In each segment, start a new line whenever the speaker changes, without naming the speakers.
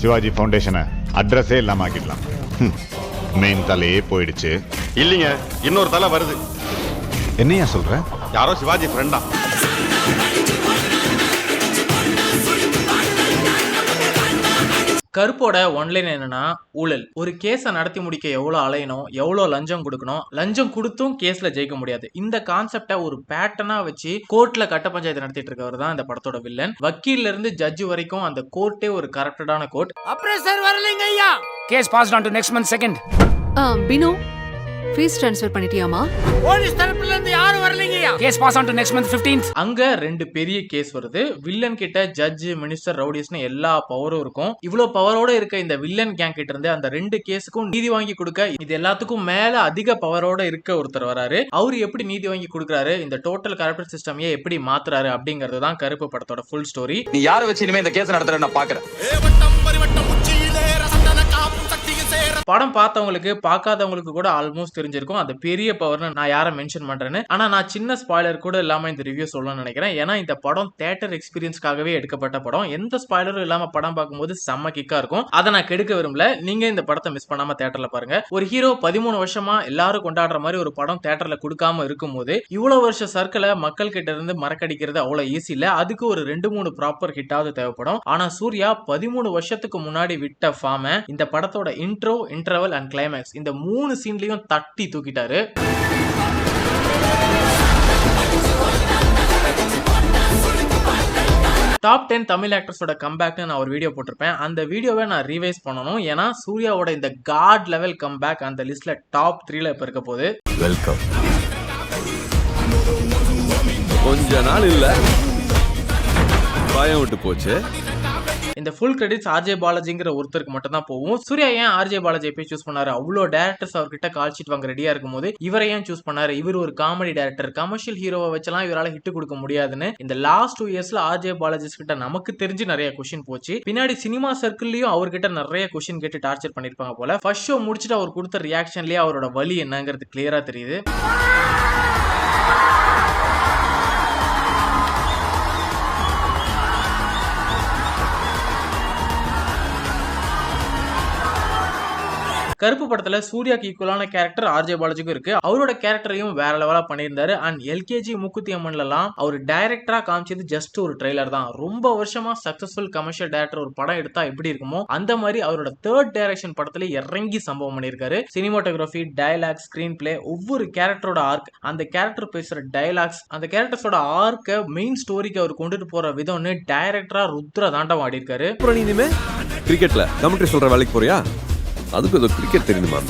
சிவாஜி ஃபவுண்டேஷனை அட்ரஸே இல்லாம ஆக்கிடலாம். மெயின் தலையே போயிடுச்சு.
இல்லைங்க, இன்னொரு தலை வருது.
என்னையா சொல்ற?
யாரோ சிவாஜி ஃப்ரெண்டா.
கருப்போட ஒன்லைன் என்னன்னா ஊழல். ஒரு கேஸை நடத்தி முடிக்க எவ்வளவு அலையணும், எவ்வளவு லஞ்சம் கொடுக்கணும், லஞ்சம் கொடுத்தும் கேஸ்ல ஜெயிக்க முடியாது. இந்த கான்செப்டை ஒரு பேட்டர்னா வச்சு கோர்ட்ல கட்ட பஞ்சாயத்து நடத்திட்டு இருக்கவர் தான் இந்த படத்தோட வில்லன். வக்கீல்ல இருந்து ஜட்ஜ் வரைக்கும் அந்த கோர்ட்டே ஒரு கரப்டடான கோர்ட்.
அப்புறம் சார் வரலைங்க ஐயா. Case passed on to next month second.
Binu fees transfer பண்ணிட்டியாமா?
போலீஸ் தரப்புல இருந்து யாரும் வரலைங்க ஐயா. Case pass on to next month 15th.
அங்க ரெண்டு பெரிய கேஸ் வருது. வில்லன் கிட்ட ஜட்ஜ், மினிஸ்டர், ரவுடிஸ்னு எல்லா பவரும் இருக்கும். இவ்வளவு பவரோட இருக்க இந்த வில்லன் கேங் கிட்ட இருந்து அந்த ரெண்டு கேஸுக்கும் நீதி வாங்கி கொடுக்க, இது எல்லாத்துக்கும் மேல அதிக பவரோட இருக்க ஒருத்தர் வராரு. அவரு எப்படி நீதி வாங்கி கொடுக்குறாரு, இந்த டோட்டல் கரப்ட் சிஸ்டமையே எப்படி மாத்துறாரு அப்படிங்கிறது தான் கருப்பு படத்தோட ஃபுல் ஸ்டோரி.
நீ யாரை வச்சு இனிமே இந்த கேஸ் நடத்துற நான் பாக்குறேன்.
படம் பார்த்தவங்களுக்கு பார்க்காதவங்களுக்கு கூட ஆல்மோஸ்ட் தெரிஞ்சிருக்கும் அந்த பெரிய பவர்னு நான் யாரை மென்ஷன் பண்றேன்னு. ஆனா நான் சின்ன ஸ்பாய்லர் கூட இல்லாம இந்த ரிவ்யூ சொல்லணும்னு நினைக்கிறேன். ஏன்னா இந்த படம் தியேட்டர் எக்ஸ்பீரியன்ஸ்க்காகவே எடுக்கப்பட்ட படம். எந்த ஸ்பாய்லரும் இல்லாம படம் பார்க்கும்போது செம்ம கிக்கா இருக்கும். அதை நான் கெடுக்க விரும்பல. நீங்க இந்த படத்தை மிஸ் பண்ணாம தியேட்டர்ல பாருங்க. ஒரு ஹீரோ 13 வருஷமா எல்லாரும் கொண்டாடுற மாதிரி ஒரு படம் தியேட்டர்ல கொடுக்காம இருக்கும் போது இவ்வளவு வருஷ சர்க்கிளை மக்கள் கிட்ட இருந்து மறக்கடிக்கிறது அவ்வளவு ஈஸி இல்ல. அதுக்கு ஒரு 2-3 ப்ராப்பர் ஹிட்டாவது தேவைப்படும். ஆனா சூர்யா 13 வருஷத்துக்கு முன்னாடி விட்ட ஃபார்ம இந்த படத்தோட இன்ட்ரோ, இன்டர்வல் அண்ட் கிளைமேக்ஸ் இந்த 3 சீன்லயும் தட்டி தூக்கிட்டாரு. டாப் 10 தமிழ் ஆக்டர்ஸோட கம்பேக்னு நான் ஒரு வீடியோ போட்டிருப்பேன். அந்த வீடியோவை நான் ரிவைஸ் பண்ணணும். ஏன்னா சூர்யாவோட இந்த காட் லெவல் கம்பேக் அந்த லிஸ்ட்ல டாப் 3ல இப்ப இருக்க போகுது.
வெல்கம். கொஞ்ச நாள் இல்ல பயம் விட்டு போச்சு.
இந்த ஃபுல் கிரெடிட்ஸ் ஆர்ஜே பாலாஜிங்கிற ஒருத்தருக்கு மட்டும் தான் போகும். சூர்யா ஏன் ஆர்ஜே பாலாஜி எப்போ சூஸ் பண்ணாரு? அவ்வளோ டேரக்டர்ஸ் அவர்கிட்ட கால் ஷீட் வாங்க ரெடியா இருக்கும் போது இவரை ஏன் சூஸ் பண்ணாரு? இவர் ஒரு காமெடி டேரக்டர், கமர்ஷியல் ஹீரோவை வச்செல்லாம் இவரால் ஹிட் கொடுக்க முடியாதுன்னு இந்த லாஸ்ட் 2 இயர்ஸ்ல ஆர்ஜே பாலாஜிஸ் கிட்ட நமக்கு தெரிஞ்சு நிறைய கொஸ்டின் போச்சு. பின்னாடி சினிமா சர்க்கிள்லயும் அவர்கிட்ட நிறைய கொஸ்டின் கேட்டு டார்ச்சர் பண்ணிருப்பாங்க போல. ஃபர்ஸ்ட் ஷோ முடிச்சுட்டு அவர் கொடுத்த ரியாக்ஷன்லயே அவரோட வலி என்னங்கிறது கிளியரா தெரியுது. கருப்பு படத்துல சூர்யாக்கு ஈக்குவலான கேரக்டர் ஆர்ஜே பாலாஜிக்கும் இருக்கு. அவரோட கேரக்டரையும் வேற லெவலா பண்ணியிருந்தாரு. அண்ட் எல்கேஜி மூக்குத்தி அம்மன்லாம் அவர் டைரக்டரா காமிச்சது ஜஸ்ட் ஒரு ட்ரெய்லர் தான். ரொம்ப வருஷமா சக்சஸ்ஃபுல் கமர்ஷியல் டைரக்டர் ஒரு படம் எடுத்தா எப்படி இருக்குமோ அந்த மாதிரி அவரோட 3rd டைரக்ஷன் படத்துல இறங்கி சம்பவம் பண்ணியிருக்காரு. சினிமாட்டோகிராஃபி, டயலாக், ஸ்கிரீன் பிளே, ஒவ்வொரு கேரக்டரோட ஆர்க், அந்த கேரக்டர் பேசுற டயலாக்ஸ், அந்த கேரக்டர்ஸோட ஆர்க்க மெயின் ஸ்டோரிக்கு அவர் கொண்டுட்டு போற விதம்னு டைரக்டரா ருத்ர தாண்டவம் ஆடி இருக்காரு.
இனிமே கிரிக்கெட்ல கமெண்ட்ரி சொல்ற வேலைக்கு போறியா? அதுக்கு ஏதோ கிரிக்கெட் தெரியுமா?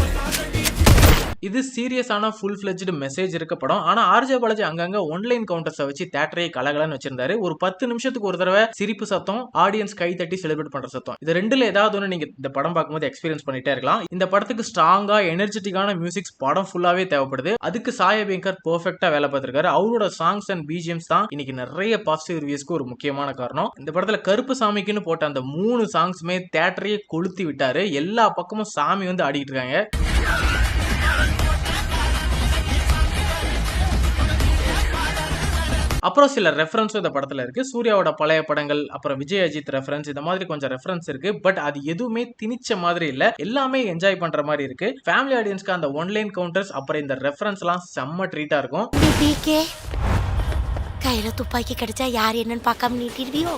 இது சீரியஸான ஃபுல் ஃபிளெஜ்டு மெசேஜ் இருக்க படம். ஆனா ஆர்ஜே பாலாஜி அங்கங்க ஒன்லைன் கவுண்டர்ஸை வச்சு தியேட்டரை கலகலன்னு வச்சிருந்தாரு. ஒரு 10 நிமிஷத்துக்கு ஒரு தடவை சிரிப்பு சத்தம், ஆடியன்ஸ் கை தட்டி செலிப்ரேட் பண்ற சத்தம், இது ரெண்டுல ஏதாவது ஒன்று நீங்க இந்த படம் பார்க்கும்போது எக்ஸ்பீரியன்ஸ் பண்ணிட்டே இருக்கலாம். இந்த படத்துக்கு ஸ்ட்ராங்கா எனர்ஜெட்டிக்கான மியூசிக்ஸ் படம் ஃபுல்லாவே தேவைப்படுது. அதுக்கு சாயபேங்கர் பெர்ஃபெக்ட்டா வேலை பார்த்திருக்காரு. அவரோட சாங்ஸ் அண்ட் பிஜிஎம்ஸ் தான் இன்னைக்கு நிறைய பாசிட்டிவ் ரிவ்யூஸ்க்கு ஒரு முக்கியமான காரணம். இந்த படத்துல கருப்பு சாமிக்குன்னு போட்ட அந்த 3 சாங்ஸுமே தியேட்டரையே கொளுத்தி விட்டாரு. எல்லா பக்கமும் சாமி வந்து ஆடிட்டு இருக்காங்க. அப்புறம் சில ரெஃபரன்ஸும் இந்த படத்துல இருக்கு. சூர்யாவோட பழைய படங்கள், அப்புறம் விஜய் அஜித் ரெஃபரன்ஸ், இந்த மாதிரி கொஞ்சம் ரெஃபரன்ஸ் இருக்கு. பட் அது எதுவுமே திணிச்ச மாதிரி இல்ல. எல்லாமே என்ஜாய் பண்ற மாதிரி இருக்கு. ஃபேமிலி ஆடியன்ஸ்க்கு அந்த ஒன்லைன் கவுண்டர்ஸ் அப்புறம் இந்த ரெஃபரன்ஸ் எல்லாம் செம்ம ட்ரீட்டா இருக்கும்.
கையில துப்பாக்கி கிடைச்சா யார் என்னன்னு பார்க்காம நீட்டிடுவியோ.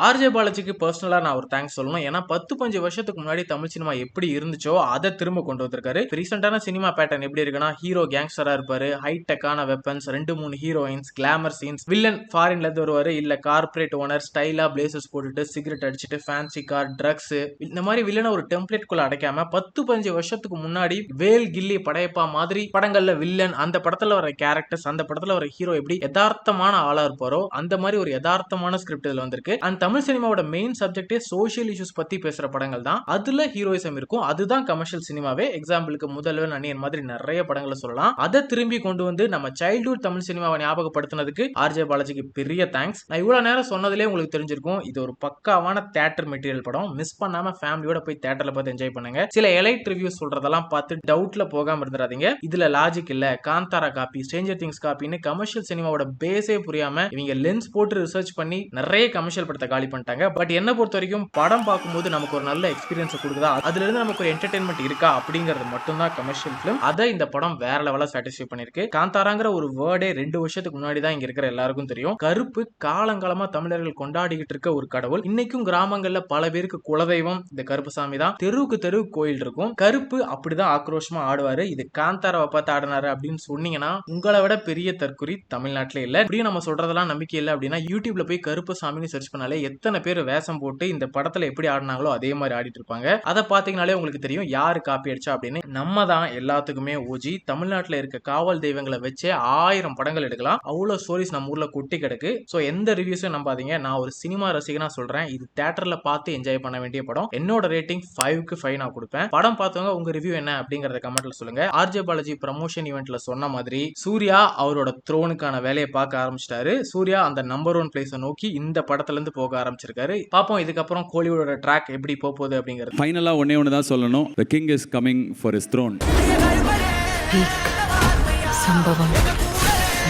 ஆர்ஜே பாலாஜிக்கு பர்சனலா நான் ஒரு தேங்க்ஸ் சொல்லணும். ஏன்னா 10-15 வருஷத்துக்கு முன்னாடி தமிழ் சினிமா எப்படி இருந்துச்சோ அதை திரும்ப கொண்டு வந்திருக்காரு. ரீசெண்டான சினிமா பேட்டர்ன் எப்படி இருக்குன்னா, ஹீரோ கேங்ஸ்டரா இருப்பாரு, ஹைடெக்கான weapons, 2-3 heroines, glamour scenes, villain ஃபாரின்ல இருந்து வருவாரு, இல்ல கார்பரேட் ஓனர் ஸ்டைலா பிளேசஸ் போட்டுட்டு சிகரெட் அடிச்சுட்டு ஃபேன்சி கார், ட்ரக்ஸ், இந்த மாதிரி வில்லனை ஒரு டெம்ப்ளேட் குள்ள அடைக்காம 10-15 வருஷத்துக்கு முன்னாடி வேல், கில்லி, படையப்பா மாதிரி படங்கள்ல வில்லன், அந்த படத்துல வர கேரக்டர்ஸ், அந்த படத்துல வர ஹீரோ எப்படி யதார்த்தமான ஆளா இருப்பாரோ அந்த மாதிரி ஒரு யதார்த்தமான ஸ்கிரிப்ட் இதுல வந்திருக்கு. அந்த தமிழ் சினிமாவோட மெயின் சப்ஜெக்டே சோஷியல் இஷ்யூஸ் பத்தி பேசுற படங்கள் தான். அதுல ஹீரோயிசம் இருக்கும். அதுதான் கமர்ஷியல் சினிமாவே. எக்ஸாம்பிளுக்கு முதல்வன், அணியன் மாதிரி நிறைய படங்களை சொல்லலாம். அதை திரும்பி கொண்டு வந்து நம்ம சைல்ட்ஹுட் தமிழ் சினிமாவை ஞாபகப்படுத்தினதுக்கு ஆர்ஜே பாலாஜிக்கு பெரிய தேங்க்ஸ். நான் இவ்வளவு நேரம் சொன்னதுலேயே உங்களுக்கு தெரிஞ்சிருக்கும், இது ஒரு பக்காவான தியேட்டர் மெட்டீரியல் படம். மிஸ் பண்ணாம ஃபேமிலியோட போய் தியேட்டர்ல பார்த்து என்ஜாய் பண்ணுங்க. சில எலைட் ரிவ்யூஸ் சொல்றதெல்லாம் பார்த்து டவுட்ல போகாம இருந்துடாதீங்க. இதுல லாஜிக் இல்ல, காந்தாரா காப்பி, ஸ்ட்ரேஞ்சர் திங்ஸ் காப்பின்னு கமர்ஷியல் சினிமாவோட பேஸே புரியாம இவங்க லென்ஸ் போட்டு ரிசர்ச் பண்ணி நிறைய கமர்ஷியல் படத்தை காலி பண்ணிட்டாங்க. பட் என்ன பொறுத்த வரைக்கும் படம் பார்க்கும்போது நமக்கு ஒரு நல்ல எக்ஸ்பீரியன்ஸ் கொடுக்குதா, அதுல இருந்து நமக்கு ஒரு என்டர்டைன்மெண்ட் இருக்கா அப்படிங்கிறது மட்டும் தான் கமர்ஷியல் ஃபிலிம். அதை இந்த படம் வேற லெவலா சாட்டிஸ்ஃபை பண்ணிருக்கு. காந்தாராங்கிற ஒரு வேர்டே 2 வருஷத்துக்கு முன்னாடி தான் இங்க இருக்கிற எல்லாருக்கும் தெரியும். கருப்பு காலங்காலமா தமிழர்கள் கொண்டாடிக்கிட்டு இருக்க ஒரு கடவுள். இன்னைக்கும் கிராமங்கள்ல பல பேருக்கு குலதெய்வம் இந்த கருப்புசாமி தான். தெருவுக்கு தெரு கோயில் இருக்கும். கருப்பு அப்படிதான் ஆக்ரோஷமா ஆடுவாரு. இது காந்தாராவை பார்த்து ஆடினாரு அப்படின்னு சொன்னீங்கன்னா உங்களை விட பெரிய தற்குறி தமிழ்நாட்டிலே இல்ல. இப்படியும் நம்ம சொல்றதெல்லாம் நம்பிக்கை இல்லை அப்படின்னா யூடியூப்ல போய் கருப்புசாமின்னு சர்ச் பண்ணாலே எத்தனை பேர் வேஷம் போட்டு இந்த படத்துல எப்படி ஆடினாங்களோ அதே மாதிரி ஆடிட்டு இருப்பாங்க. அதை பாத்தீங்கன்னாலே உங்களுக்கு தெரியும் யாரு காப்பி அடிச்சா அப்படின்னு. நம்ம தான் எல்லாத்துக்குமே ஓஜி. தமிழ்நாட்டுல இருக்க காவல் தெய்வங்களை வச்சே 1000 படங்கள் எடுக்கலாம். அவ்வளவு ஸ்டோரிஸ் நம்ம ஊர்ல கொட்டி கிடக்கு. சோ எந்த ரிவ்யூஸும் நம்பாதீங்க. நான் ஒரு சினிமா ரசிகனா சொல்றேன், இது தியேட்டர்ல பார்த்து என்ஜாய் பண்ண வேண்டிய படம். என்னோட ரேட்டிங் 5க்கு 5 நான் கொடுப்பேன். படம் பார்த்தவங்க உங்க ரிவ்யூ என்ன அப்படிங்கறத கமெண்ட்ல சொல்லுங்க. ஆர்ஜே பாலாஜி ப்ரமோஷன் ஈவென்ட்ல சொன்ன மாதிரி சூர்யா அவரோட த்ரோனுக்கான வேலையை பார்க்க ஆரம்பிச்சிட்டாரு. சூர்யா அந்த நம்பர் 1 பிளேஸை நோக்கி இந்த படத்துல இருந்து போக ஆரம்பிச்சிருக்காரு. பாப்போம் இதுக்கப்புறம் கோலிவுடோட ட்ராக் எப்படி போகுது அப்படிங்கிறது.
ஃபைனலா ஒண்ணே ஒன்று தான் சொல்லணும். The king is coming for his throne.
சம்பவம்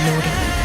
லோடிங்.